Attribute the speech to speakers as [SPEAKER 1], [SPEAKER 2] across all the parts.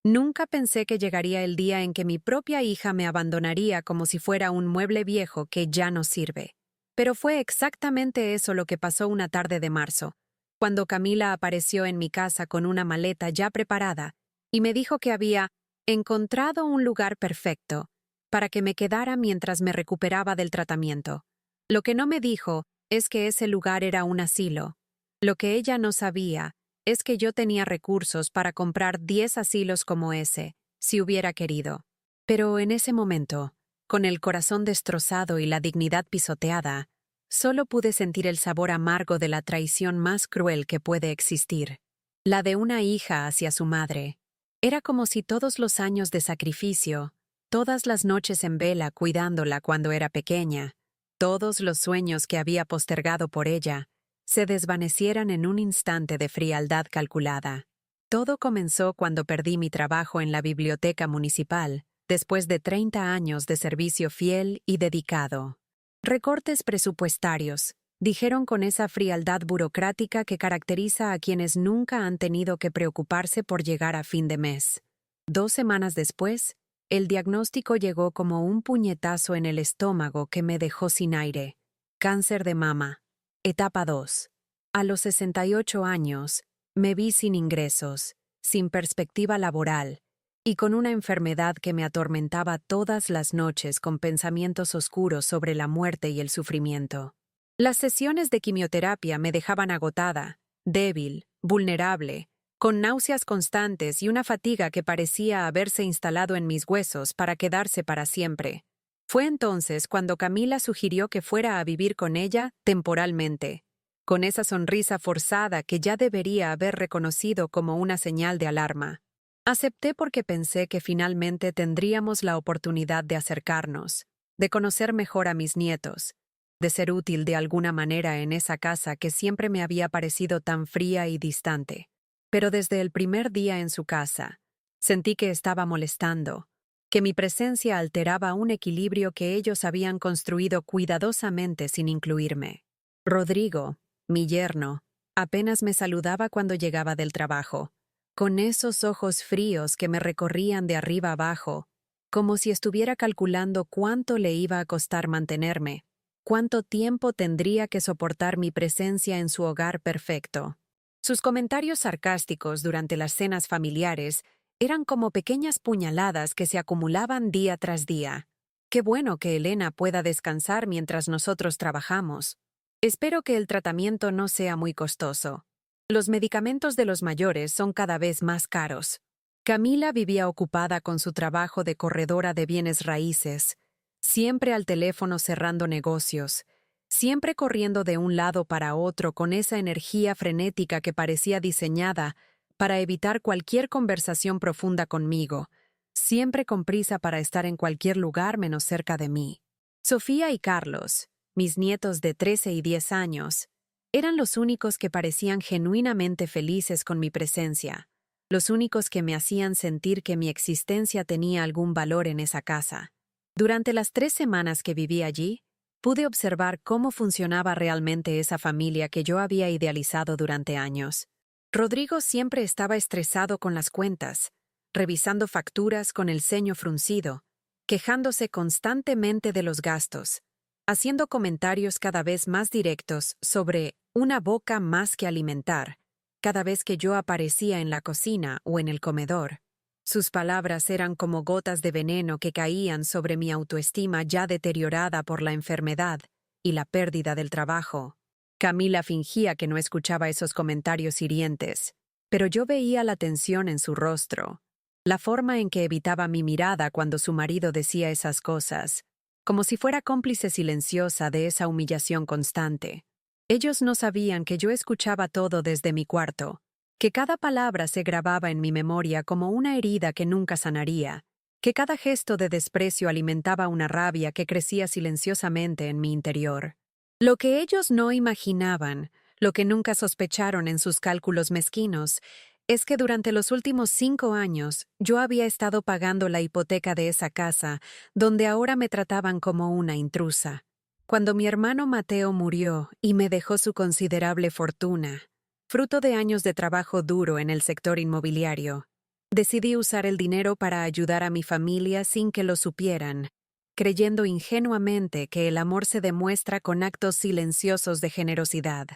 [SPEAKER 1] Nunca pensé que llegaría el día en que mi propia hija me abandonaría como si fuera un mueble viejo que ya no sirve. Pero fue exactamente eso lo que pasó una tarde de marzo, cuando Camila apareció en mi casa con una maleta ya preparada y me dijo que había encontrado un lugar perfecto para que me quedara mientras me recuperaba del tratamiento. Lo que no me dijo es que ese lugar era un asilo. Lo que ella no sabía es que yo tenía recursos para comprar 10 asilos como ese, si hubiera querido. Pero en ese momento, con el corazón destrozado y la dignidad pisoteada, solo pude sentir el sabor amargo de la traición más cruel que puede existir, la de una hija hacia su madre. Era como si todos los años de sacrificio, todas las noches en vela cuidándola cuando era pequeña, todos los sueños que había postergado por ella, se desvanecieran en un instante de frialdad calculada. Todo comenzó cuando perdí mi trabajo en la biblioteca municipal, después de 30 años de servicio fiel y dedicado. Recortes presupuestarios, dijeron con esa frialdad burocrática que caracteriza a quienes nunca han tenido que preocuparse por llegar a fin de mes. 2 semanas después, el diagnóstico llegó como un puñetazo en el estómago que me dejó sin aire. Cáncer de mama. Etapa 2. A los 68 años, me vi sin ingresos, sin perspectiva laboral, y con una enfermedad que me atormentaba todas las noches con pensamientos oscuros sobre la muerte y el sufrimiento. Las sesiones de quimioterapia me dejaban agotada, débil, vulnerable, con náuseas constantes y una fatiga que parecía haberse instalado en mis huesos para quedarse para siempre. Fue entonces cuando Camila sugirió que fuera a vivir con ella temporalmente, con esa sonrisa forzada que ya debería haber reconocido como una señal de alarma. Acepté porque pensé que finalmente tendríamos la oportunidad de acercarnos, de conocer mejor a mis nietos, de ser útil de alguna manera en esa casa que siempre me había parecido tan fría y distante. Pero desde el primer día en su casa, sentí que estaba molestando, que mi presencia alteraba un equilibrio que ellos habían construido cuidadosamente sin incluirme. Rodrigo, mi yerno, apenas me saludaba cuando llegaba del trabajo, con esos ojos fríos que me recorrían de arriba abajo, como si estuviera calculando cuánto le iba a costar mantenerme, cuánto tiempo tendría que soportar mi presencia en su hogar perfecto. Sus comentarios sarcásticos durante las cenas familiares eran como pequeñas puñaladas que se acumulaban día tras día. Qué bueno que Elena pueda descansar mientras nosotros trabajamos. Espero que el tratamiento no sea muy costoso. Los medicamentos de los mayores son cada vez más caros. Camila vivía ocupada con su trabajo de corredora de bienes raíces, siempre al teléfono cerrando negocios, siempre corriendo de un lado para otro con esa energía frenética que parecía diseñada para evitar cualquier conversación profunda conmigo, siempre con prisa para estar en cualquier lugar menos cerca de mí. Sofía y Carlos, mis nietos de 13 y 10 años, eran los únicos que parecían genuinamente felices con mi presencia, los únicos que me hacían sentir que mi existencia tenía algún valor en esa casa. Durante las 3 semanas que viví allí, pude observar cómo funcionaba realmente esa familia que yo había idealizado durante años. Rodrigo siempre estaba estresado con las cuentas, revisando facturas con el ceño fruncido, quejándose constantemente de los gastos, haciendo comentarios cada vez más directos sobre una boca más que alimentar, cada vez que yo aparecía en la cocina o en el comedor. Sus palabras eran como gotas de veneno que caían sobre mi autoestima ya deteriorada por la enfermedad y la pérdida del trabajo. Camila fingía que no escuchaba esos comentarios hirientes, pero yo veía la tensión en su rostro, la forma en que evitaba mi mirada cuando su marido decía esas cosas, como si fuera cómplice silenciosa de esa humillación constante. Ellos no sabían que yo escuchaba todo desde mi cuarto, que cada palabra se grababa en mi memoria como una herida que nunca sanaría, que cada gesto de desprecio alimentaba una rabia que crecía silenciosamente en mi interior. Lo que ellos no imaginaban, lo que nunca sospecharon en sus cálculos mezquinos, es que durante los últimos 5 años yo había estado pagando la hipoteca de esa casa, donde ahora me trataban como una intrusa. Cuando mi hermano Mateo murió y me dejó su considerable fortuna, fruto de años de trabajo duro en el sector inmobiliario, Decidí usar el dinero para ayudar a mi familia sin que lo supieran, creyendo ingenuamente que el amor se demuestra con actos silenciosos de generosidad.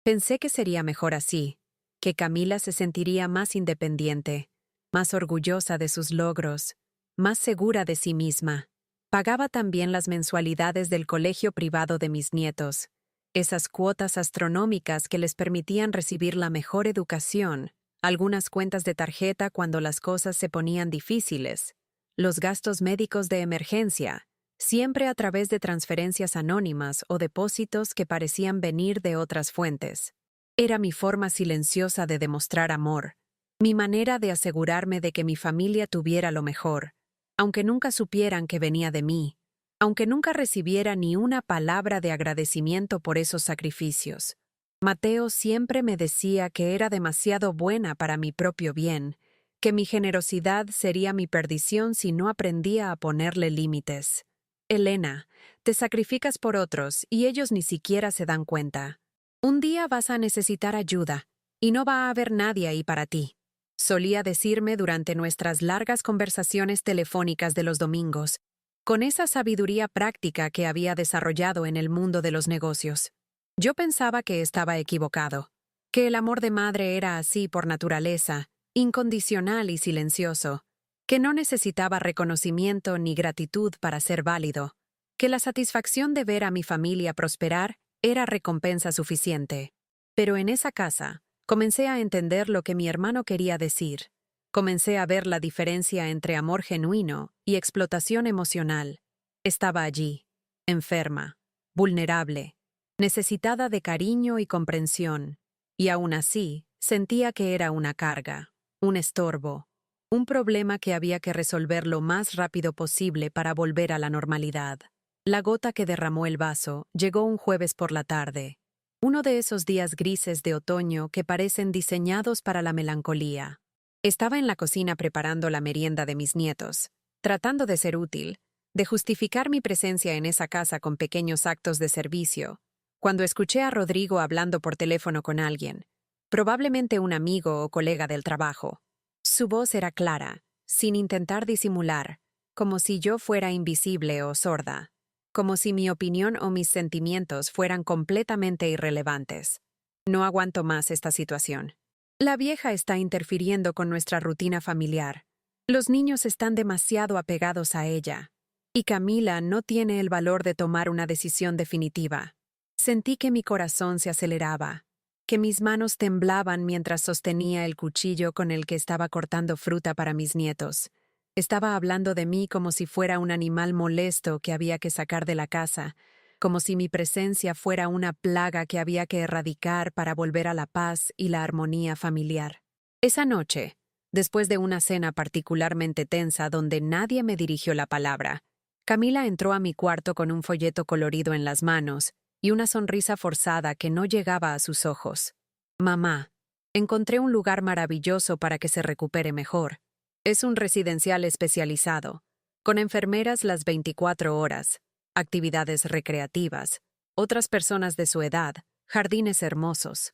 [SPEAKER 1] Pensé que sería mejor así, que Camila se sentiría más independiente, más orgullosa de sus logros, más segura de sí misma. Pagaba también las mensualidades del colegio privado de mis nietos, esas cuotas astronómicas que les permitían recibir la mejor educación, algunas cuentas de tarjeta cuando las cosas se ponían difíciles, los gastos médicos de emergencia, siempre a través de transferencias anónimas o depósitos que parecían venir de otras fuentes. Era mi forma silenciosa de demostrar amor, mi manera de asegurarme de que mi familia tuviera lo mejor, aunque nunca supieran que venía de mí, aunque nunca recibiera ni una palabra de agradecimiento por esos sacrificios. Mateo siempre me decía que era demasiado buena para mi propio bien, que mi generosidad sería mi perdición si no aprendía a ponerle límites. Elena, te sacrificas por otros y ellos ni siquiera se dan cuenta. Un día vas a necesitar ayuda, y no va a haber nadie ahí para ti. Solía decirme durante nuestras largas conversaciones telefónicas de los domingos, con esa sabiduría práctica que había desarrollado en el mundo de los negocios. Yo pensaba que estaba equivocado, que el amor de madre era así por naturaleza, incondicional y silencioso, que no necesitaba reconocimiento ni gratitud para ser válido, que la satisfacción de ver a mi familia prosperar era recompensa suficiente. Pero en esa casa, comencé a entender lo que mi hermano quería decir. Comencé a ver la diferencia entre amor genuino y explotación emocional. Estaba allí, enferma, vulnerable, necesitada de cariño y comprensión, y aún así sentía que era una carga, un estorbo, un problema que había que resolver lo más rápido posible para volver a la normalidad. La gota que derramó el vaso llegó un jueves por la tarde, uno de esos días grises de otoño que parecen diseñados para la melancolía. Estaba en la cocina preparando la merienda de mis nietos, tratando de ser útil, de justificar mi presencia en esa casa con pequeños actos de servicio, cuando escuché a Rodrigo hablando por teléfono con alguien, probablemente un amigo o colega del trabajo. Su voz era clara, sin intentar disimular, como si yo fuera invisible o sorda, como si mi opinión o mis sentimientos fueran completamente irrelevantes. No aguanto más esta situación. La vieja está interfiriendo con nuestra rutina familiar. Los niños están demasiado apegados a ella, y Camila no tiene el valor de tomar una decisión definitiva. Sentí que mi corazón se aceleraba, que mis manos temblaban mientras sostenía el cuchillo con el que estaba cortando fruta para mis nietos. Estaba hablando de mí como si fuera un animal molesto que había que sacar de la casa, como si mi presencia fuera una plaga que había que erradicar para volver a la paz y la armonía familiar. Esa noche, después de una cena particularmente tensa donde nadie me dirigió la palabra, Camila entró a mi cuarto con un folleto colorido en las manos y una sonrisa forzada que no llegaba a sus ojos. Mamá, encontré un lugar maravilloso para que se recupere mejor. Es un residencial especializado, con enfermeras las 24 horas, actividades recreativas, otras personas de su edad, jardines hermosos.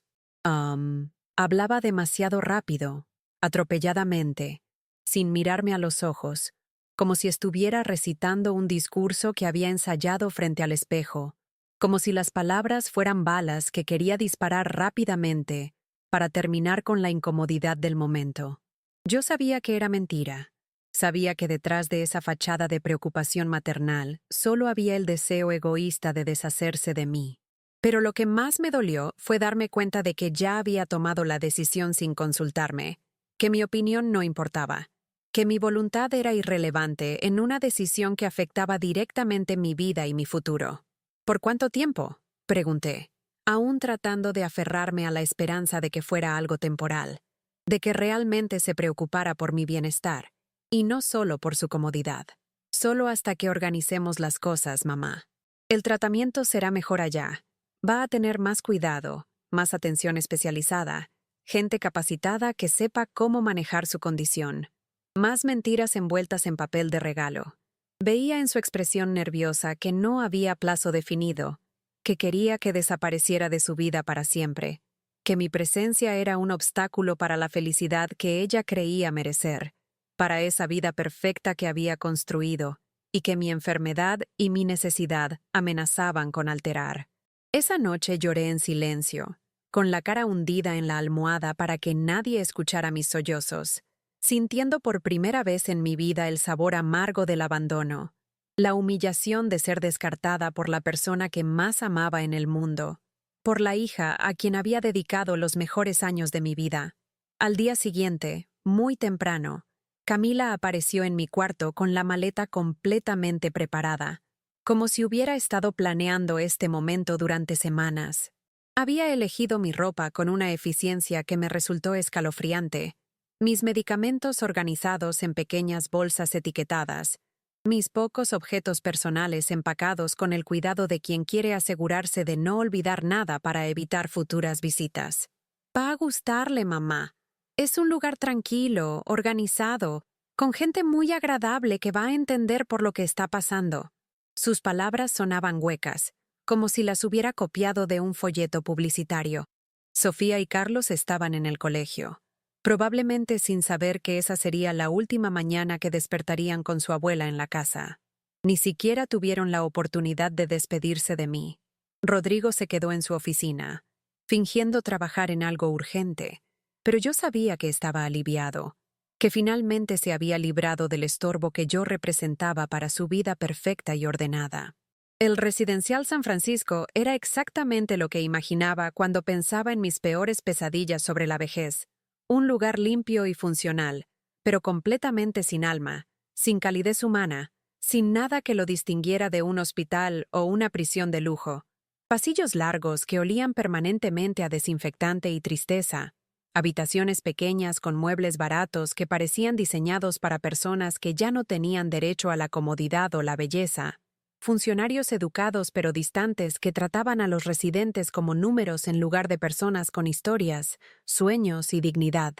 [SPEAKER 1] Hablaba demasiado rápido, atropelladamente, sin mirarme a los ojos, como si estuviera recitando un discurso que había ensayado frente al espejo, como si las palabras fueran balas que quería disparar rápidamente para terminar con la incomodidad del momento. Yo sabía que era mentira. Sabía que detrás de esa fachada de preocupación maternal solo había el deseo egoísta de deshacerse de mí. Pero lo que más me dolió fue darme cuenta de que ya había tomado la decisión sin consultarme, que mi opinión no importaba, que mi voluntad era irrelevante en una decisión que afectaba directamente mi vida y mi futuro. ¿Por cuánto tiempo?, pregunté, aún tratando de aferrarme a la esperanza de que fuera algo temporal, de que realmente se preocupara por mi bienestar, y no solo por su comodidad. Solo hasta que organicemos las cosas, mamá. El tratamiento será mejor allá. Va a tener más cuidado, más atención especializada, gente capacitada que sepa cómo manejar su condición. Más mentiras envueltas en papel de regalo. Veía en su expresión nerviosa que no había plazo definido, que quería que desapareciera de su vida para siempre. que mi presencia era un obstáculo para la felicidad que ella creía merecer, para esa vida perfecta que había construido, y que mi enfermedad y mi necesidad amenazaban con alterar. Esa noche lloré en silencio, con la cara hundida en la almohada para que nadie escuchara mis sollozos, sintiendo por primera vez en mi vida el sabor amargo del abandono, la humillación de ser descartada por la persona que más amaba en el mundo, por la hija a quien había dedicado los mejores años de mi vida. Al día siguiente, muy temprano, Camila apareció en mi cuarto con la maleta completamente preparada, como si hubiera estado planeando este momento durante semanas. Había elegido mi ropa con una eficiencia que me resultó escalofriante, mis medicamentos organizados en pequeñas bolsas etiquetadas, mis pocos objetos personales empacados con el cuidado de quien quiere asegurarse de no olvidar nada para evitar futuras visitas. Va a gustarle, mamá. Es un lugar tranquilo, organizado, con gente muy agradable que va a entender por lo que está pasando. Sus palabras sonaban huecas, como si las hubiera copiado de un folleto publicitario. Sofía y Carlos estaban en el colegio, probablemente sin saber que esa sería la última mañana que despertarían con su abuela en la casa. Ni siquiera tuvieron la oportunidad de despedirse de mí. Rodrigo se quedó en su oficina, fingiendo trabajar en algo urgente, pero yo sabía que estaba aliviado, que finalmente se había librado del estorbo que yo representaba para su vida perfecta y ordenada. El residencial San Francisco era exactamente lo que imaginaba cuando pensaba en mis peores pesadillas sobre la vejez. Un lugar limpio y funcional, pero completamente sin alma, sin calidez humana, sin nada que lo distinguiera de un hospital o una prisión de lujo. Pasillos largos que olían permanentemente a desinfectante y tristeza. Habitaciones pequeñas con muebles baratos que parecían diseñados para personas que ya no tenían derecho a la comodidad o la belleza. Funcionarios educados pero distantes que trataban a los residentes como números en lugar de personas con historias, sueños y dignidad.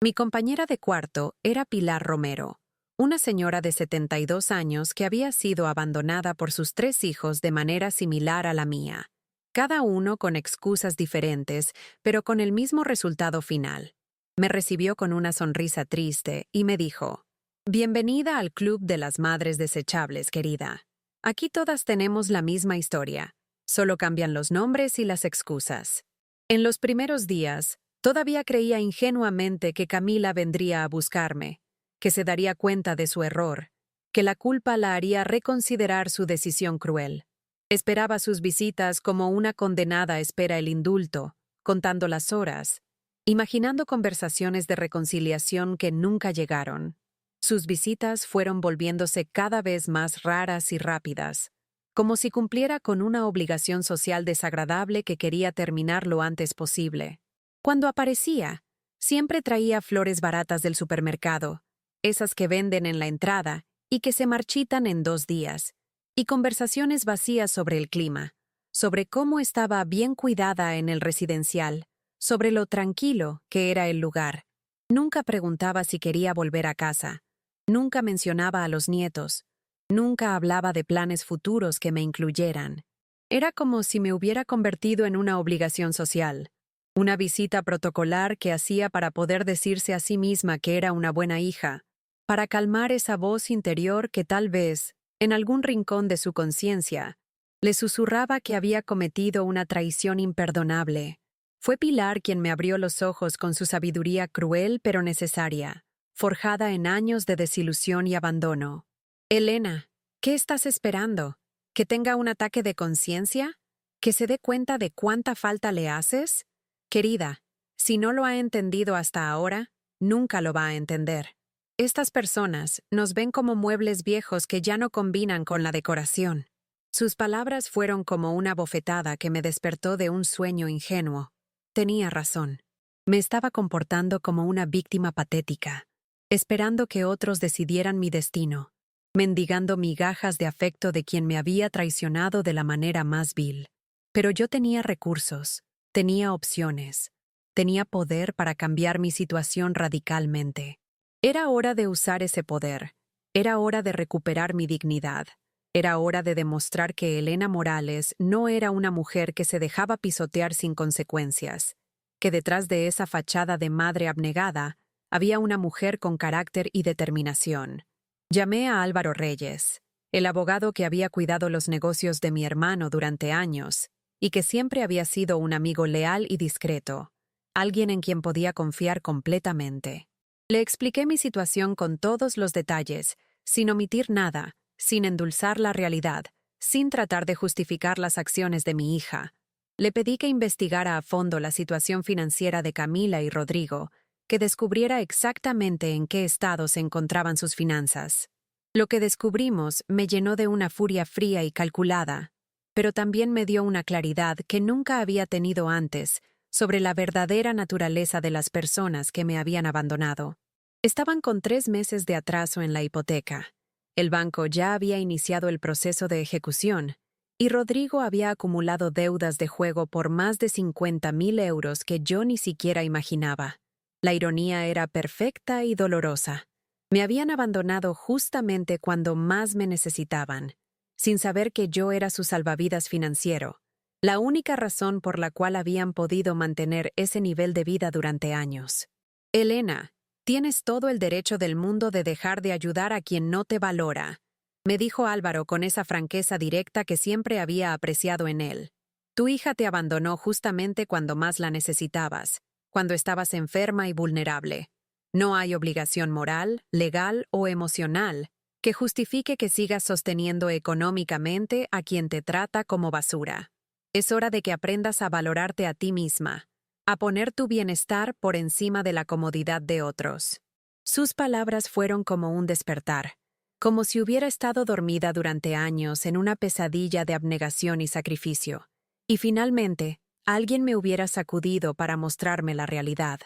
[SPEAKER 1] Mi compañera de cuarto era Pilar Romero, una señora de 72 años que había sido abandonada por sus 3 hijos de manera similar a la mía, cada uno con excusas diferentes, pero con el mismo resultado final. Me recibió con una sonrisa triste y me dijo: «Bienvenida al Club de las Madres Desechables, querida. Aquí todas tenemos la misma historia, solo cambian los nombres y las excusas». En los primeros días, todavía creía ingenuamente que Camila vendría a buscarme, que se daría cuenta de su error, que la culpa la haría reconsiderar su decisión cruel. Esperaba sus visitas como una condenada espera el indulto, contando las horas, imaginando conversaciones de reconciliación que nunca llegaron. Sus visitas fueron volviéndose cada vez más raras y rápidas, como si cumpliera con una obligación social desagradable que quería terminar lo antes posible. Cuando aparecía, siempre traía flores baratas del supermercado, esas que venden en la entrada y que se marchitan en 2 días, y conversaciones vacías sobre el clima, sobre cómo estaba bien cuidada en el residencial, sobre lo tranquilo que era el lugar. Nunca preguntaba si quería volver a casa. Nunca mencionaba a los nietos, nunca hablaba de planes futuros que me incluyeran. Era como si me hubiera convertido en una obligación social, una visita protocolar que hacía para poder decirse a sí misma que era una buena hija, para calmar esa voz interior que tal vez, en algún rincón de su conciencia, le susurraba que había cometido una traición imperdonable. Fue Pilar quien me abrió los ojos con su sabiduría cruel pero necesaria, forjada en años de desilusión y abandono. «Elena, ¿qué estás esperando? ¿Que tenga un ataque de conciencia? ¿Que se dé cuenta de cuánta falta le haces? Querida, si no lo ha entendido hasta ahora, nunca lo va a entender. Estas personas nos ven como muebles viejos que ya no combinan con la decoración». Sus palabras fueron como una bofetada que me despertó de un sueño ingenuo. Tenía razón. Me estaba comportando como una víctima patética, esperando que otros decidieran mi destino, mendigando migajas de afecto de quien me había traicionado de la manera más vil. Pero yo tenía recursos, tenía opciones, tenía poder para cambiar mi situación radicalmente. Era hora de usar ese poder, era hora de recuperar mi dignidad, era hora de demostrar que Elena Morales no era una mujer que se dejaba pisotear sin consecuencias. que detrás de esa fachada de madre abnegada había una mujer con carácter y determinación. Llamé a Álvaro Reyes, el abogado que había cuidado los negocios de mi hermano durante años y que siempre había sido un amigo leal y discreto, alguien en quien podía confiar completamente. Le expliqué mi situación con todos los detalles, sin omitir nada, sin endulzar la realidad, sin tratar de justificar las acciones de mi hija. Le pedí que investigara a fondo la situación financiera de Camila y Rodrigo, que descubriera exactamente en qué estado se encontraban sus finanzas. Lo que descubrimos me llenó de una furia fría y calculada, pero también me dio una claridad que nunca había tenido antes sobre la verdadera naturaleza de las personas que me habían abandonado. Estaban con 3 meses de atraso en la hipoteca. El banco ya había iniciado el proceso de ejecución, y Rodrigo había acumulado deudas de juego por más de 50.000 euros que yo ni siquiera imaginaba. La ironía era perfecta y dolorosa. Me habían abandonado justamente cuando más me necesitaban, sin saber que yo era su salvavidas financiero, la única razón por la cual habían podido mantener ese nivel de vida durante años. Elena, tienes todo el derecho del mundo de dejar de ayudar a quien no te valora, me dijo Álvaro con esa franqueza directa que siempre había apreciado en él. Tu hija te abandonó justamente cuando más la necesitabas, cuando estabas enferma y vulnerable. No hay obligación moral, legal o emocional que justifique que sigas sosteniendo económicamente a quien te trata como basura. Es hora de que aprendas a valorarte a ti misma, a poner tu bienestar por encima de la comodidad de otros. Sus palabras fueron como un despertar, como si hubiera estado dormida durante años en una pesadilla de abnegación y sacrificio, y finalmente, alguien me hubiera sacudido para mostrarme la realidad.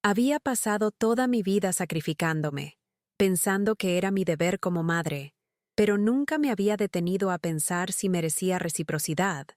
[SPEAKER 1] Había pasado toda mi vida sacrificándome, pensando que era mi deber como madre, pero nunca me había detenido a pensar si merecía reciprocidad,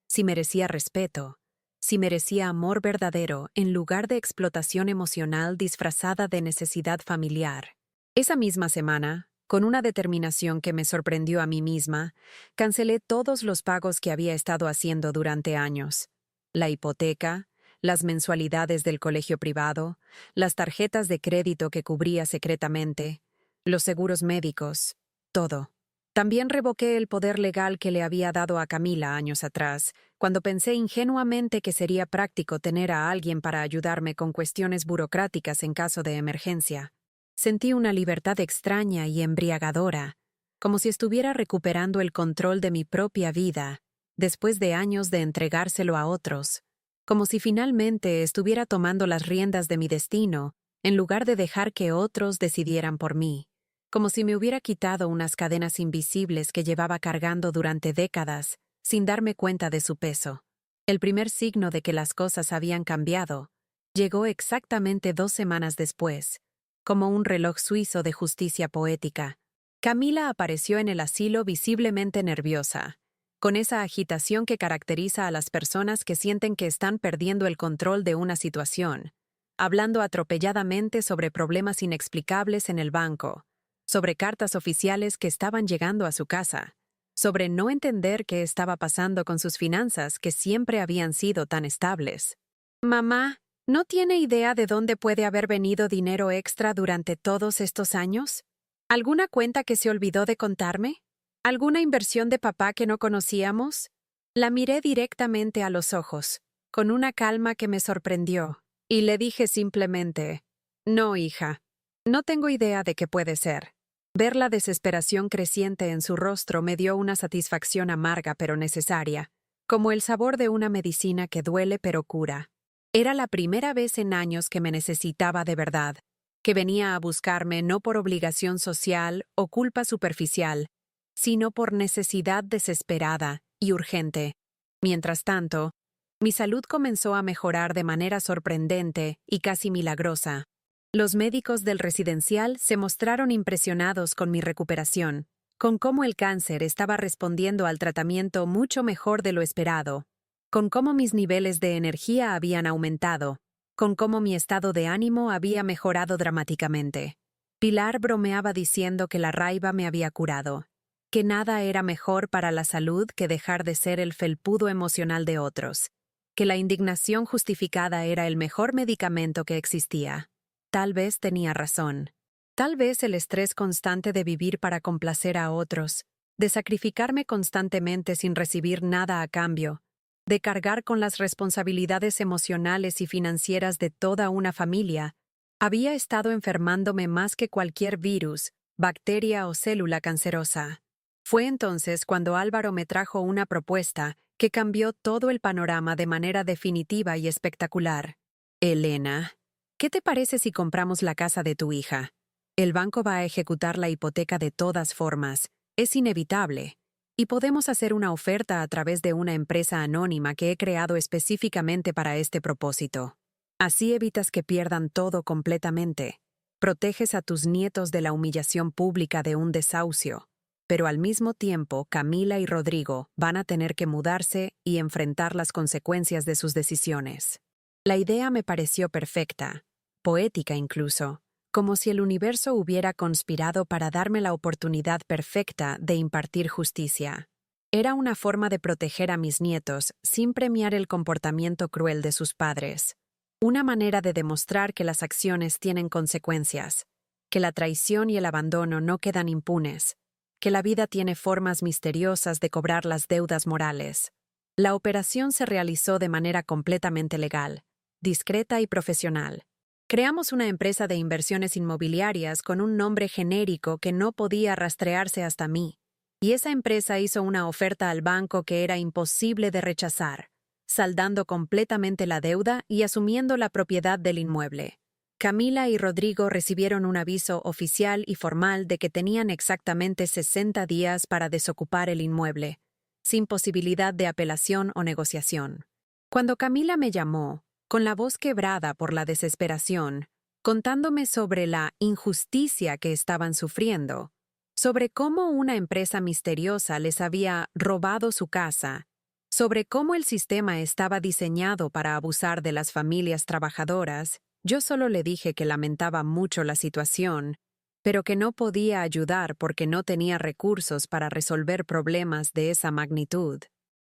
[SPEAKER 1] si merecía respeto, si merecía amor verdadero en lugar de explotación emocional disfrazada de necesidad familiar. Esa misma semana, con una determinación que me sorprendió a mí misma, cancelé todos los pagos que había estado haciendo durante años. La hipoteca, las mensualidades del colegio privado, las tarjetas de crédito que cubría secretamente, los seguros médicos, todo. También revoqué el poder legal que le había dado a Camila años atrás, cuando pensé ingenuamente que sería práctico tener a alguien para ayudarme con cuestiones burocráticas en caso de emergencia. Sentí una libertad extraña y embriagadora, como si estuviera recuperando el control de mi propia vida, después de años de entregárselo a otros, como si finalmente estuviera tomando las riendas de mi destino, en lugar de dejar que otros decidieran por mí, como si me hubiera quitado unas cadenas invisibles que llevaba cargando durante décadas, sin darme cuenta de su peso. El primer signo de que las cosas habían cambiado llegó exactamente 2 semanas después, como un reloj suizo de justicia poética. Camila apareció en el asilo visiblemente nerviosa, con esa agitación que caracteriza a las personas que sienten que están perdiendo el control de una situación, hablando atropelladamente sobre problemas inexplicables en el banco, sobre cartas oficiales que estaban llegando a su casa, sobre no entender qué estaba pasando con sus finanzas que siempre habían sido tan estables. Mamá, ¿no tiene idea de dónde puede haber venido dinero extra durante todos estos años? ¿Alguna cuenta que se olvidó de contarme? ¿Alguna inversión de papá que no conocíamos? La miré directamente a los ojos, con una calma que me sorprendió, y le dije simplemente, no, hija, no tengo idea de qué puede ser. Ver la desesperación creciente en su rostro me dio una satisfacción amarga pero necesaria, como el sabor de una medicina que duele pero cura. Era la primera vez en años que me necesitaba de verdad, que venía a buscarme no por obligación social o culpa superficial, sino por necesidad desesperada y urgente. Mientras tanto, mi salud comenzó a mejorar de manera sorprendente y casi milagrosa. Los médicos del residencial se mostraron impresionados con mi recuperación, con cómo el cáncer estaba respondiendo al tratamiento mucho mejor de lo esperado, con cómo mis niveles de energía habían aumentado, con cómo mi estado de ánimo había mejorado dramáticamente. Pilar bromeaba diciendo que la raiva me había curado, que nada era mejor para la salud que dejar de ser el felpudo emocional de otros, que la indignación justificada era el mejor medicamento que existía. Tal vez tenía razón. Tal vez el estrés constante de vivir para complacer a otros, de sacrificarme constantemente sin recibir nada a cambio, de cargar con las responsabilidades emocionales y financieras de toda una familia, había estado enfermándome más que cualquier virus, bacteria o célula cancerosa. Fue entonces cuando Álvaro me trajo una propuesta que cambió todo el panorama de manera definitiva y espectacular. Elena, ¿qué te parece si compramos la casa de tu hija? El banco va a ejecutar la hipoteca de todas formas. Es inevitable. Y podemos hacer una oferta a través de una empresa anónima que he creado específicamente para este propósito. Así evitas que pierdan todo completamente. Proteges a tus nietos de la humillación pública de un desahucio. Pero al mismo tiempo, Camila y Rodrigo van a tener que mudarse y enfrentar las consecuencias de sus decisiones. La idea me pareció perfecta, poética incluso, como si el universo hubiera conspirado para darme la oportunidad perfecta de impartir justicia. Era una forma de proteger a mis nietos sin premiar el comportamiento cruel de sus padres. Una manera de demostrar que las acciones tienen consecuencias, que la traición y el abandono no quedan impunes, que la vida tiene formas misteriosas de cobrar las deudas morales. La operación se realizó de manera completamente legal, discreta y profesional. Creamos una empresa de inversiones inmobiliarias con un nombre genérico que no podía rastrearse hasta mí, y esa empresa hizo una oferta al banco que era imposible de rechazar, saldando completamente la deuda y asumiendo la propiedad del inmueble. Camila y Rodrigo recibieron un aviso oficial y formal de que tenían exactamente 60 días para desocupar el inmueble, sin posibilidad de apelación o negociación. Cuando Camila me llamó, con la voz quebrada por la desesperación, contándome sobre la injusticia que estaban sufriendo, sobre cómo una empresa misteriosa les había robado su casa, sobre cómo el sistema estaba diseñado para abusar de las familias trabajadoras, yo solo le dije que lamentaba mucho la situación, pero que no podía ayudar porque no tenía recursos para resolver problemas de esa magnitud.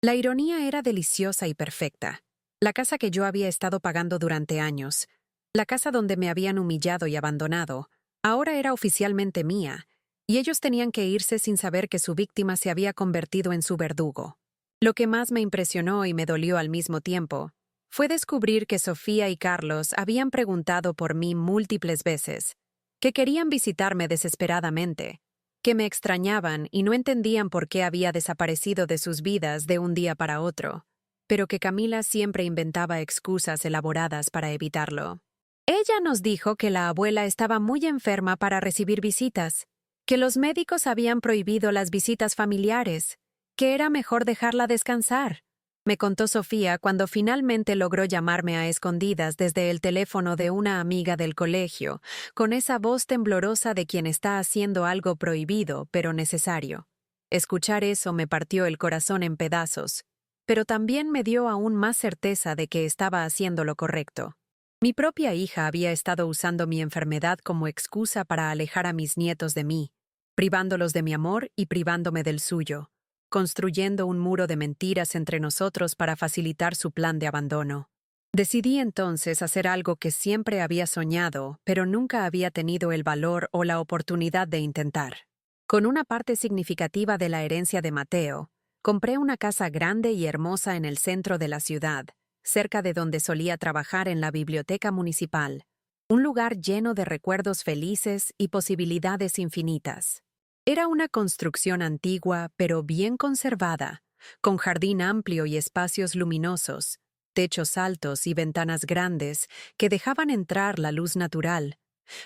[SPEAKER 1] La ironía era deliciosa y perfecta. La casa que yo había estado pagando durante años, la casa donde me habían humillado y abandonado, ahora era oficialmente mía, y ellos tenían que irse sin saber que su víctima se había convertido en su verdugo. Lo que más me impresionó y me dolió al mismo tiempo fue descubrir que Sofía y Carlos habían preguntado por mí múltiples veces, que querían visitarme desesperadamente, que me extrañaban y no entendían por qué había desaparecido de sus vidas de un día para otro, pero que Camila siempre inventaba excusas elaboradas para evitarlo. Ella nos dijo que la abuela estaba muy enferma para recibir visitas, que los médicos habían prohibido las visitas familiares, que era mejor dejarla descansar. Me contó Sofía cuando finalmente logró llamarme a escondidas desde el teléfono de una amiga del colegio, con esa voz temblorosa de quien está haciendo algo prohibido, pero necesario. Escuchar eso me partió el corazón en pedazos, pero también me dio aún más certeza de que estaba haciendo lo correcto. Mi propia hija había estado usando mi enfermedad como excusa para alejar a mis nietos de mí, privándolos de mi amor y privándome del suyo, construyendo un muro de mentiras entre nosotros para facilitar su plan de abandono. Decidí entonces hacer algo que siempre había soñado, pero nunca había tenido el valor o la oportunidad de intentar. Con una parte significativa de la herencia de Mateo, compré una casa grande y hermosa en el centro de la ciudad, cerca de donde solía trabajar en la biblioteca municipal, un lugar lleno de recuerdos felices y posibilidades infinitas. Era una construcción antigua, pero bien conservada, con jardín amplio y espacios luminosos, techos altos y ventanas grandes que dejaban entrar la luz natural,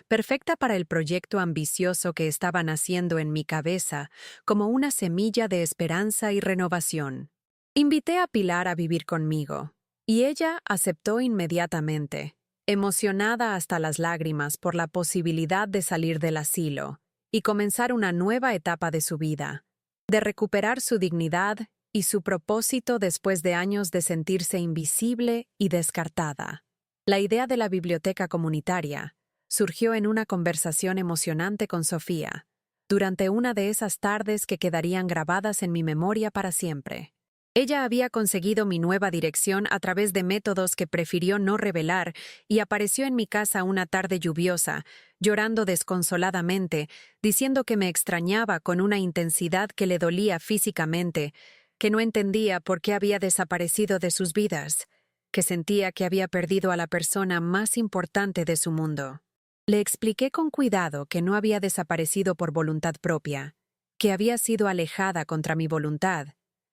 [SPEAKER 1] perfecta para el proyecto ambicioso que estaba naciendo en mi cabeza como una semilla de esperanza y renovación. Invité a Pilar a vivir conmigo, y ella aceptó inmediatamente, emocionada hasta las lágrimas por la posibilidad de salir del asilo y comenzar una nueva etapa de su vida, de recuperar su dignidad y su propósito después de años de sentirse invisible y descartada. La idea de la biblioteca comunitaria surgió en una conversación emocionante con Sofía, durante una de esas tardes que quedarían grabadas en mi memoria para siempre. Ella había conseguido mi nueva dirección a través de métodos que prefirió no revelar y apareció en mi casa una tarde lluviosa, llorando desconsoladamente, diciendo que me extrañaba con una intensidad que le dolía físicamente, que no entendía por qué había desaparecido de sus vidas, que sentía que había perdido a la persona más importante de su mundo. Le expliqué con cuidado que no había desaparecido por voluntad propia, que había sido alejada contra mi voluntad,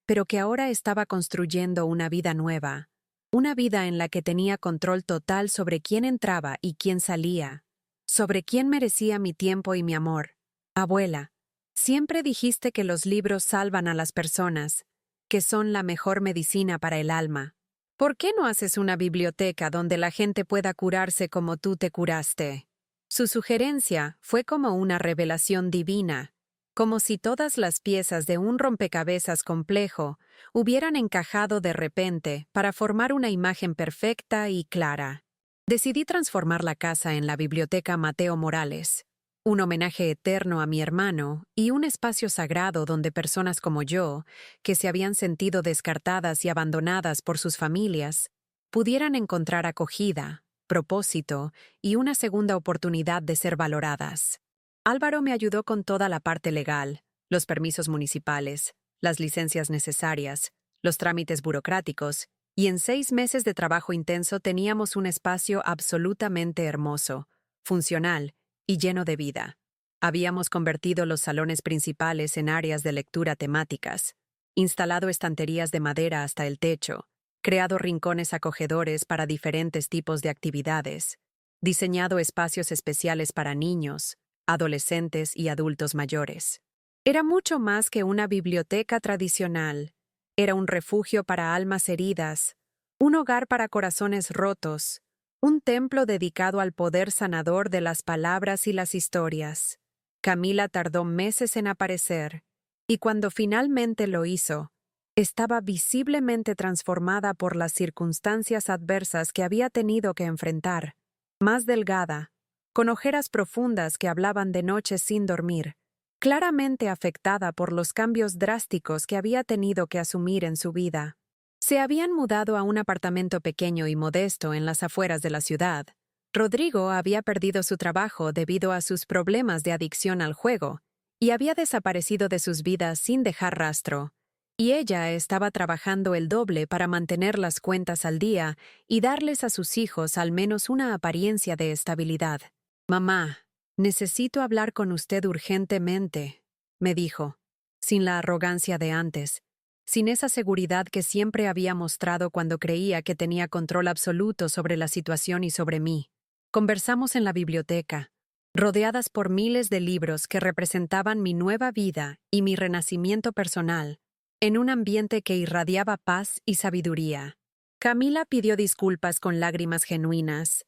[SPEAKER 1] pero que ahora estaba construyendo una vida nueva, una vida en la que tenía control total sobre quién entraba y quién salía, sobre quién merecía mi tiempo y mi amor. Abuela, siempre dijiste que los libros salvan a las personas, que son la mejor medicina para el alma. ¿Por qué no haces una biblioteca donde la gente pueda curarse como tú te curaste? Su sugerencia fue como una revelación divina, como si todas las piezas de un rompecabezas complejo hubieran encajado de repente para formar una imagen perfecta y clara. Decidí transformar la casa en la Biblioteca Mateo Morales, un homenaje eterno a mi hermano y un espacio sagrado donde personas como yo, que se habían sentido descartadas y abandonadas por sus familias, pudieran encontrar acogida, propósito y una segunda oportunidad de ser valoradas. Álvaro me ayudó con toda la parte legal, los permisos municipales, las licencias necesarias, los trámites burocráticos, y en 6 meses de trabajo intenso teníamos un espacio absolutamente hermoso, funcional y lleno de vida. Habíamos convertido los salones principales en áreas de lectura temáticas, instalado estanterías de madera hasta el techo, creado rincones acogedores para diferentes tipos de actividades, diseñado espacios especiales para niños, adolescentes y adultos mayores. Era mucho más que una biblioteca tradicional. Era un refugio para almas heridas, un hogar para corazones rotos, un templo dedicado al poder sanador de las palabras y las historias. Camila tardó meses en aparecer, y cuando finalmente lo hizo, estaba visiblemente transformada por las circunstancias adversas que había tenido que enfrentar. Más delgada, con ojeras profundas que hablaban de noches sin dormir, claramente afectada por los cambios drásticos que había tenido que asumir en su vida. Se habían mudado a un apartamento pequeño y modesto en las afueras de la ciudad. Rodrigo había perdido su trabajo debido a sus problemas de adicción al juego y había desaparecido de sus vidas sin dejar rastro. Y ella estaba trabajando el doble para mantener las cuentas al día y darles a sus hijos al menos una apariencia de estabilidad. «Mamá, necesito hablar con usted urgentemente», me dijo, sin la arrogancia de antes, sin esa seguridad que siempre había mostrado cuando creía que tenía control absoluto sobre la situación y sobre mí. Conversamos en la biblioteca, rodeadas por miles de libros que representaban mi nueva vida y mi renacimiento personal, en un ambiente que irradiaba paz y sabiduría. Camila pidió disculpas con lágrimas genuinas.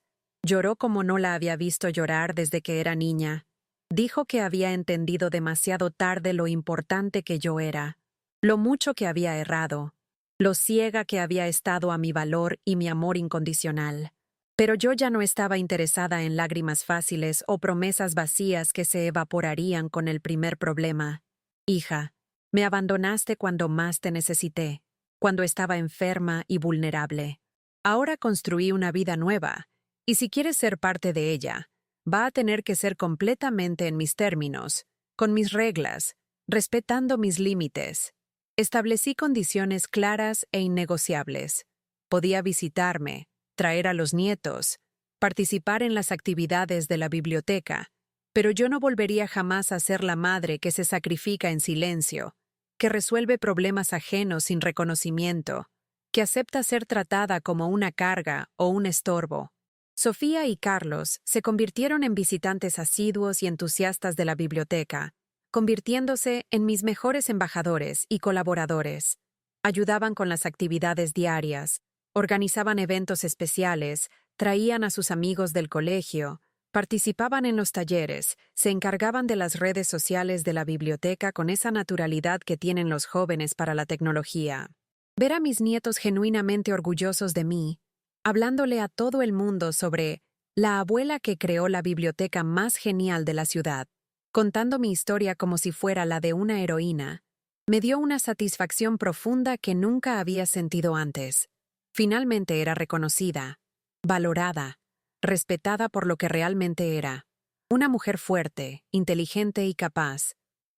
[SPEAKER 1] Lloró como no la había visto llorar desde que era niña. Dijo que había entendido demasiado tarde lo importante que yo era, lo mucho que había errado, lo ciega que había estado a mi valor y mi amor incondicional. Pero yo ya no estaba interesada en lágrimas fáciles o promesas vacías que se evaporarían con el primer problema. Hija, me abandonaste cuando más te necesité, cuando estaba enferma y vulnerable. Ahora construí una vida nueva, y si quieres ser parte de ella, va a tener que ser completamente en mis términos, con mis reglas, respetando mis límites. Establecí condiciones claras e innegociables. Podía visitarme, traer a los nietos, participar en las actividades de la biblioteca, pero yo no volvería jamás a ser la madre que se sacrifica en silencio, que resuelve problemas ajenos sin reconocimiento, que acepta ser tratada como una carga o un estorbo. Sofía y Carlos se convirtieron en visitantes asiduos y entusiastas de la biblioteca, convirtiéndose en mis mejores embajadores y colaboradores. Ayudaban con las actividades diarias, organizaban eventos especiales, traían a sus amigos del colegio, participaban en los talleres, se encargaban de las redes sociales de la biblioteca con esa naturalidad que tienen los jóvenes para la tecnología. Ver a mis nietos genuinamente orgullosos de mí, hablándole a todo el mundo sobre la abuela que creó la biblioteca más genial de la ciudad, contando mi historia como si fuera la de una heroína, Me dio una satisfacción profunda que nunca había sentido antes. Finalmente era reconocida, valorada, respetada por lo que realmente era. Una mujer fuerte, inteligente y capaz.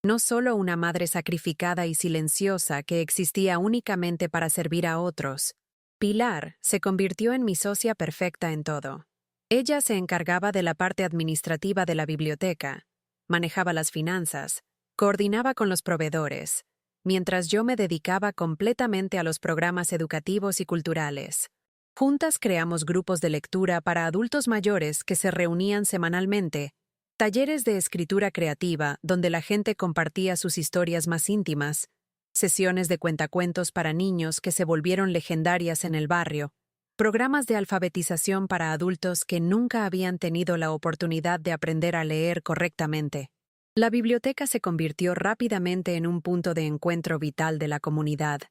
[SPEAKER 1] No solo una madre sacrificada y silenciosa que existía únicamente para servir a otros. Pilar se convirtió en mi socia perfecta en todo. Ella se encargaba de la parte administrativa de la biblioteca, manejaba las finanzas, coordinaba con los proveedores, mientras yo me dedicaba completamente a los programas educativos y culturales. Juntas creamos grupos de lectura para adultos mayores que se reunían semanalmente, talleres de escritura creativa donde la gente compartía sus historias más íntimas, sesiones de cuentacuentos para niños que se volvieron legendarias en el barrio, programas de alfabetización para adultos que nunca habían tenido la oportunidad de aprender a leer correctamente. La biblioteca se convirtió rápidamente en un punto de encuentro vital de la comunidad,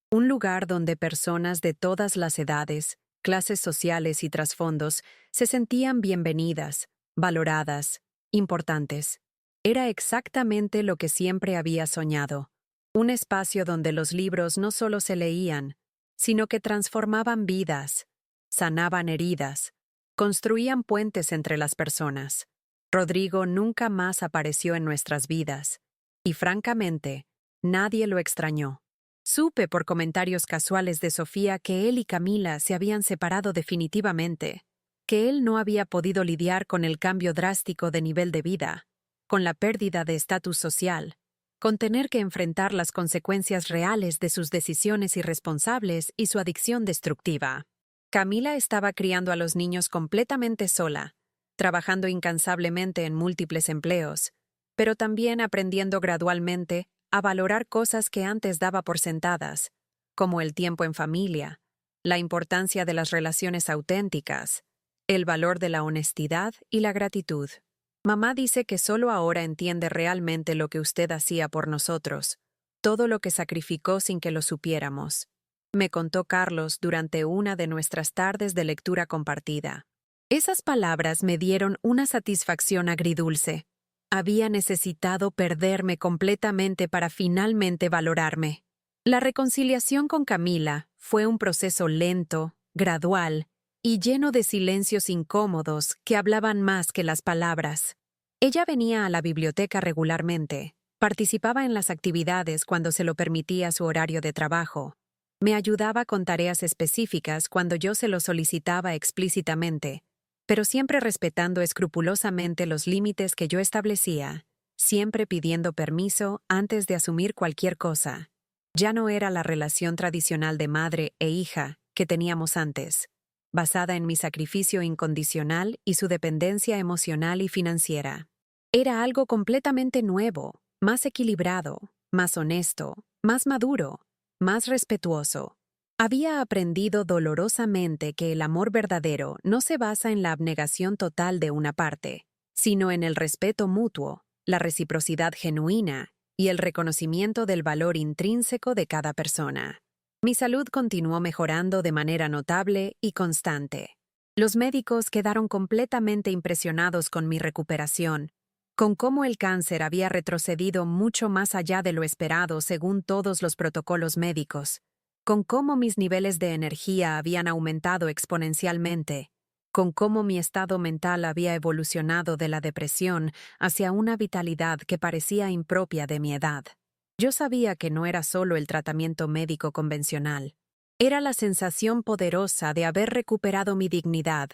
[SPEAKER 1] un lugar donde personas de todas las edades, clases sociales y trasfondos se sentían bienvenidas, valoradas, importantes. Era exactamente lo que siempre había soñado. Un espacio donde los libros no solo se leían, sino que transformaban vidas, sanaban heridas, construían puentes entre las personas. Rodrigo nunca más apareció en nuestras vidas, y francamente, nadie lo extrañó. Supe por comentarios casuales de Sofía que él y Camila se habían separado definitivamente, que él no había podido lidiar con el cambio drástico de nivel de vida, con la pérdida de estatus social, con tener que enfrentar las consecuencias reales de sus decisiones irresponsables y su adicción destructiva. Camila estaba criando a los niños completamente sola, trabajando incansablemente en múltiples empleos, pero también aprendiendo gradualmente a valorar cosas que antes daba por sentadas, como el tiempo en familia, la importancia de las relaciones auténticas, el valor de la honestidad y la gratitud. Mamá dice que solo ahora entiende realmente lo que usted hacía por nosotros, todo lo que sacrificó sin que lo supiéramos. Me contó Carlos durante una de nuestras tardes de lectura compartida. Esas palabras me dieron una satisfacción agridulce. Había necesitado perderme completamente para finalmente valorarme. La reconciliación con Camila fue un proceso lento, gradual y lleno de silencios incómodos que hablaban más que las palabras. Ella venía a la biblioteca regularmente, participaba en las actividades cuando se lo permitía su horario de trabajo, me ayudaba con tareas específicas cuando yo se lo solicitaba explícitamente, pero siempre respetando escrupulosamente los límites que yo establecía, siempre pidiendo permiso antes de asumir cualquier cosa. Ya no era la relación tradicional de madre e hija que teníamos antes, basada en mi sacrificio incondicional y su dependencia emocional y financiera. Era algo completamente nuevo, más equilibrado, más honesto, más maduro, más respetuoso. Había aprendido dolorosamente que el amor verdadero no se basa en la abnegación total de una parte, sino en el respeto mutuo, la reciprocidad genuina y el reconocimiento del valor intrínseco de cada persona. Mi salud continuó mejorando de manera notable y constante. Los médicos quedaron completamente impresionados con mi recuperación, con cómo el cáncer había retrocedido mucho más allá de lo esperado según todos los protocolos médicos, con cómo mis niveles de energía habían aumentado exponencialmente, con cómo mi estado mental había evolucionado de la depresión hacia una vitalidad que parecía impropia de mi edad. Yo sabía que no era solo el tratamiento médico convencional. Era la sensación poderosa de haber recuperado mi dignidad,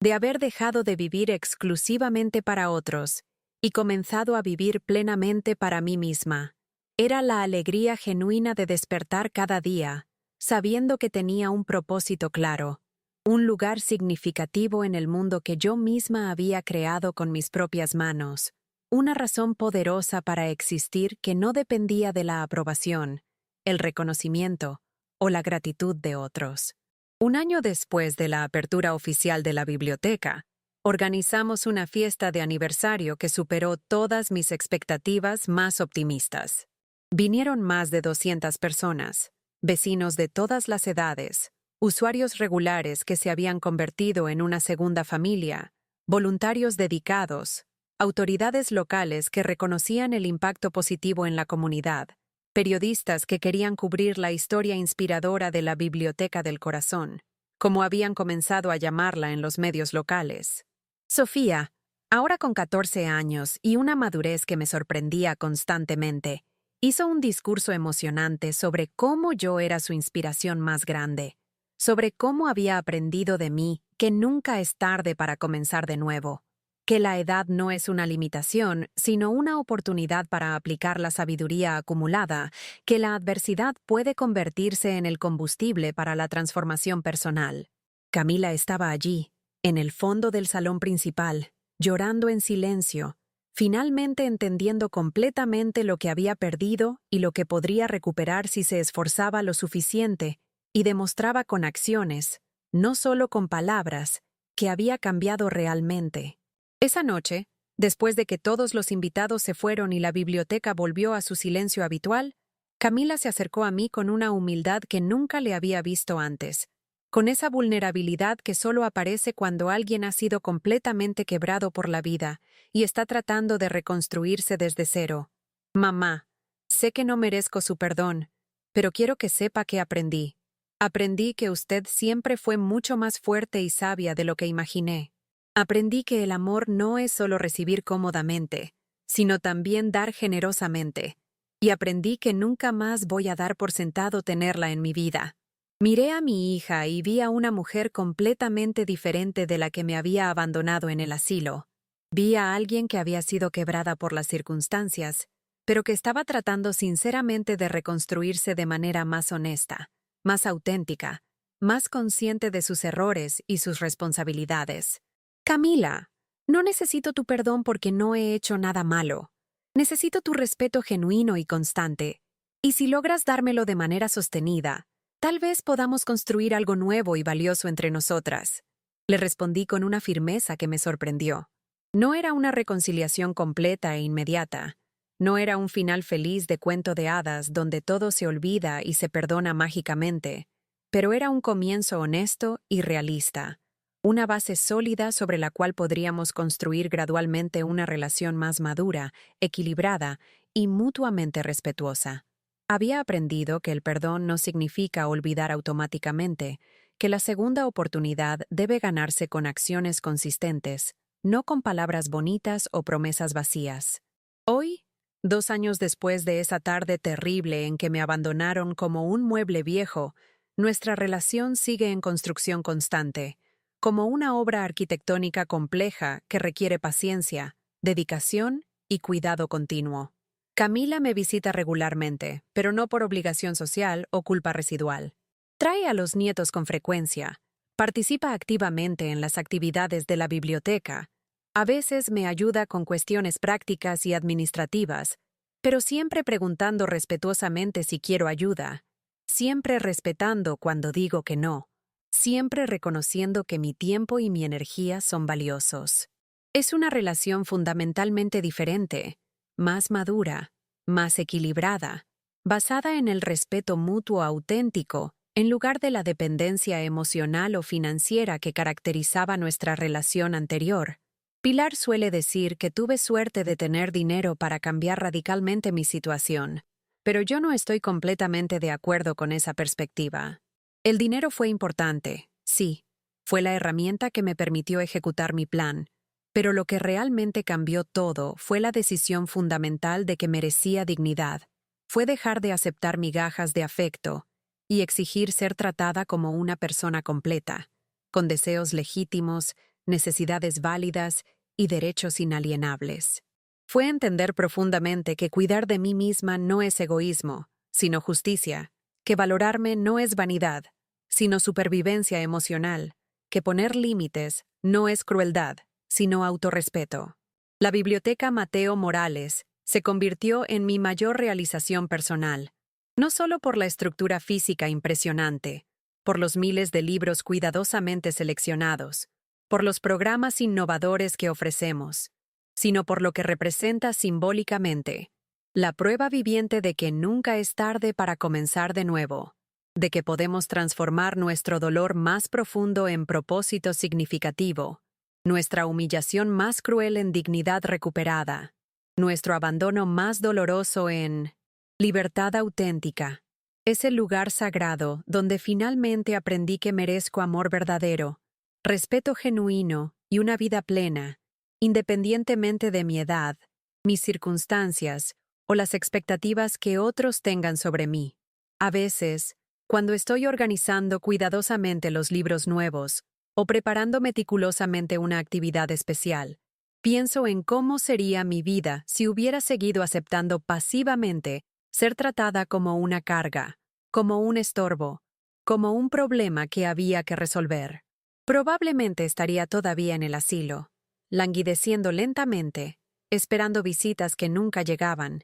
[SPEAKER 1] de haber dejado de vivir exclusivamente para otros y comenzado a vivir plenamente para mí misma. Era la alegría genuina de despertar cada día, sabiendo que tenía un propósito claro, un lugar significativo en el mundo que yo misma había creado con mis propias manos, una razón poderosa para existir que no dependía de la aprobación, el reconocimiento o la gratitud de otros. Un año después de la apertura oficial de la biblioteca, organizamos una fiesta de aniversario que superó todas mis expectativas más optimistas. Vinieron más de 200 personas, vecinos de todas las edades, usuarios regulares que se habían convertido en una segunda familia, voluntarios dedicados, autoridades locales que reconocían el impacto positivo en la comunidad, periodistas que querían cubrir la historia inspiradora de la Biblioteca del Corazón, como habían comenzado a llamarla en los medios locales. Sofía, ahora con 14 años y una madurez que me sorprendía constantemente, hizo un discurso emocionante sobre cómo yo era su inspiración más grande, sobre cómo había aprendido de mí que nunca es tarde para comenzar de nuevo, que la edad no es una limitación, sino una oportunidad para aplicar la sabiduría acumulada, que la adversidad puede convertirse en el combustible para la transformación personal. Camila estaba allí, en el fondo del salón principal, llorando en silencio, finalmente entendiendo completamente lo que había perdido y lo que podría recuperar si se esforzaba lo suficiente y demostraba con acciones, no solo con palabras, que había cambiado realmente. Esa noche, después de que todos los invitados se fueron y la biblioteca volvió a su silencio habitual, Camila se acercó a mí con una humildad que nunca le había visto antes, con esa vulnerabilidad que solo aparece cuando alguien ha sido completamente quebrado por la vida y está tratando de reconstruirse desde cero. Mamá, sé que no merezco su perdón, pero quiero que sepa que aprendí. Aprendí que usted siempre fue mucho más fuerte y sabia de lo que imaginé. Aprendí que el amor no es solo recibir cómodamente, sino también dar generosamente. Y aprendí que nunca más voy a dar por sentado tenerla en mi vida. Miré a mi hija y vi a una mujer completamente diferente de la que me había abandonado en el asilo. Vi a alguien que había sido quebrada por las circunstancias, pero que estaba tratando sinceramente de reconstruirse de manera más honesta, más auténtica, más consciente de sus errores y sus responsabilidades. Camila, no necesito tu perdón porque no he hecho nada malo. Necesito tu respeto genuino y constante. Y si logras dármelo de manera sostenida, tal vez podamos construir algo nuevo y valioso entre nosotras. Le respondí con una firmeza que me sorprendió. No era una reconciliación completa e inmediata. No era un final feliz de cuento de hadas donde todo se olvida y se perdona mágicamente, pero era un comienzo honesto y realista, una base sólida sobre la cual podríamos construir gradualmente una relación más madura, equilibrada y mutuamente respetuosa. Había aprendido que el perdón no significa olvidar automáticamente, que la segunda oportunidad debe ganarse con acciones consistentes, no con palabras bonitas o promesas vacías. Hoy, 2 años después de esa tarde terrible en que me abandonaron como un mueble viejo, nuestra relación sigue en construcción constante, como una obra arquitectónica compleja que requiere paciencia, dedicación y cuidado continuo. Camila me visita regularmente, pero no por obligación social o culpa residual. Trae a los nietos con frecuencia, participa activamente en las actividades de la biblioteca, a veces me ayuda con cuestiones prácticas y administrativas, pero siempre preguntando respetuosamente si quiero ayuda, siempre respetando cuando digo que no, siempre reconociendo que mi tiempo y mi energía son valiosos. Es una relación fundamentalmente diferente, más madura, más equilibrada, basada en el respeto mutuo auténtico, en lugar de la dependencia emocional o financiera que caracterizaba nuestra relación anterior. Pilar suele decir que tuve suerte de tener dinero para cambiar radicalmente mi situación, pero yo no estoy completamente de acuerdo con esa perspectiva. El dinero fue importante, sí, fue la herramienta que me permitió ejecutar mi plan, pero lo que realmente cambió todo fue la decisión fundamental de que merecía dignidad. Fue dejar de aceptar migajas de afecto y exigir ser tratada como una persona completa, con deseos legítimos, necesidades válidas y derechos inalienables. Fue entender profundamente que cuidar de mí misma no es egoísmo, sino justicia, que valorarme no es vanidad, sino supervivencia emocional, que poner límites no es crueldad, sino autorrespeto. La Biblioteca Mateo Morales se convirtió en mi mayor realización personal, no solo por la estructura física impresionante, por los miles de libros cuidadosamente seleccionados, por los programas innovadores que ofrecemos, sino por lo que representa simbólicamente, la prueba viviente de que nunca es tarde para comenzar de nuevo, de que podemos transformar nuestro dolor más profundo en propósito significativo, nuestra humillación más cruel en dignidad recuperada, nuestro abandono más doloroso en Libertad auténtica. Es el lugar sagrado donde finalmente aprendí que merezco amor verdadero, respeto genuino y una vida plena, independientemente de mi edad, mis circunstancias o las expectativas que otros tengan sobre mí. A veces, cuando estoy organizando cuidadosamente los libros nuevos o preparando meticulosamente una actividad especial, pienso en cómo sería mi vida si hubiera seguido aceptando pasivamente ser tratada como una carga, como un estorbo, como un problema que había que resolver. Probablemente estaría todavía en el asilo, languideciendo lentamente, esperando visitas que nunca llegaban,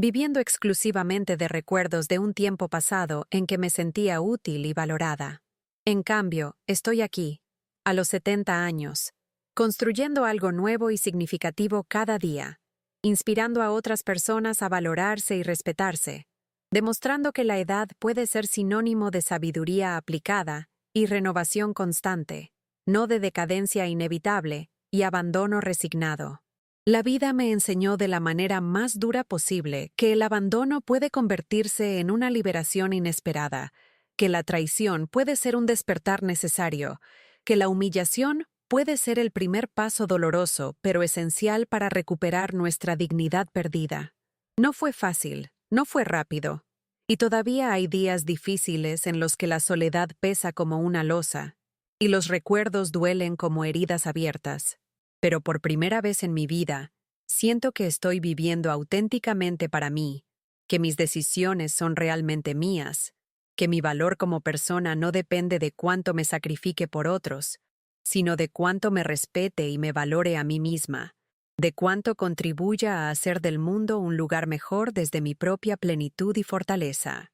[SPEAKER 1] viviendo exclusivamente de recuerdos de un tiempo pasado en que me sentía útil y valorada. En cambio, estoy aquí, a los 70 años, construyendo algo nuevo y significativo cada día, inspirando a otras personas a valorarse y respetarse, demostrando que la edad puede ser sinónimo de sabiduría aplicada y renovación constante, no de decadencia inevitable y abandono resignado. La vida me enseñó de la manera más dura posible que el abandono puede convertirse en una liberación inesperada, que la traición puede ser un despertar necesario, que la humillación puede ser el primer paso doloroso pero esencial para recuperar nuestra dignidad perdida. No fue fácil, no fue rápido, y todavía hay días difíciles en los que la soledad pesa como una losa, y los recuerdos duelen como heridas abiertas. Pero por primera vez en mi vida, siento que estoy viviendo auténticamente para mí, que mis decisiones son realmente mías, que mi valor como persona no depende de cuánto me sacrifique por otros, sino de cuánto me respete y me valore a mí misma, de cuánto contribuya a hacer del mundo un lugar mejor desde mi propia plenitud y fortaleza.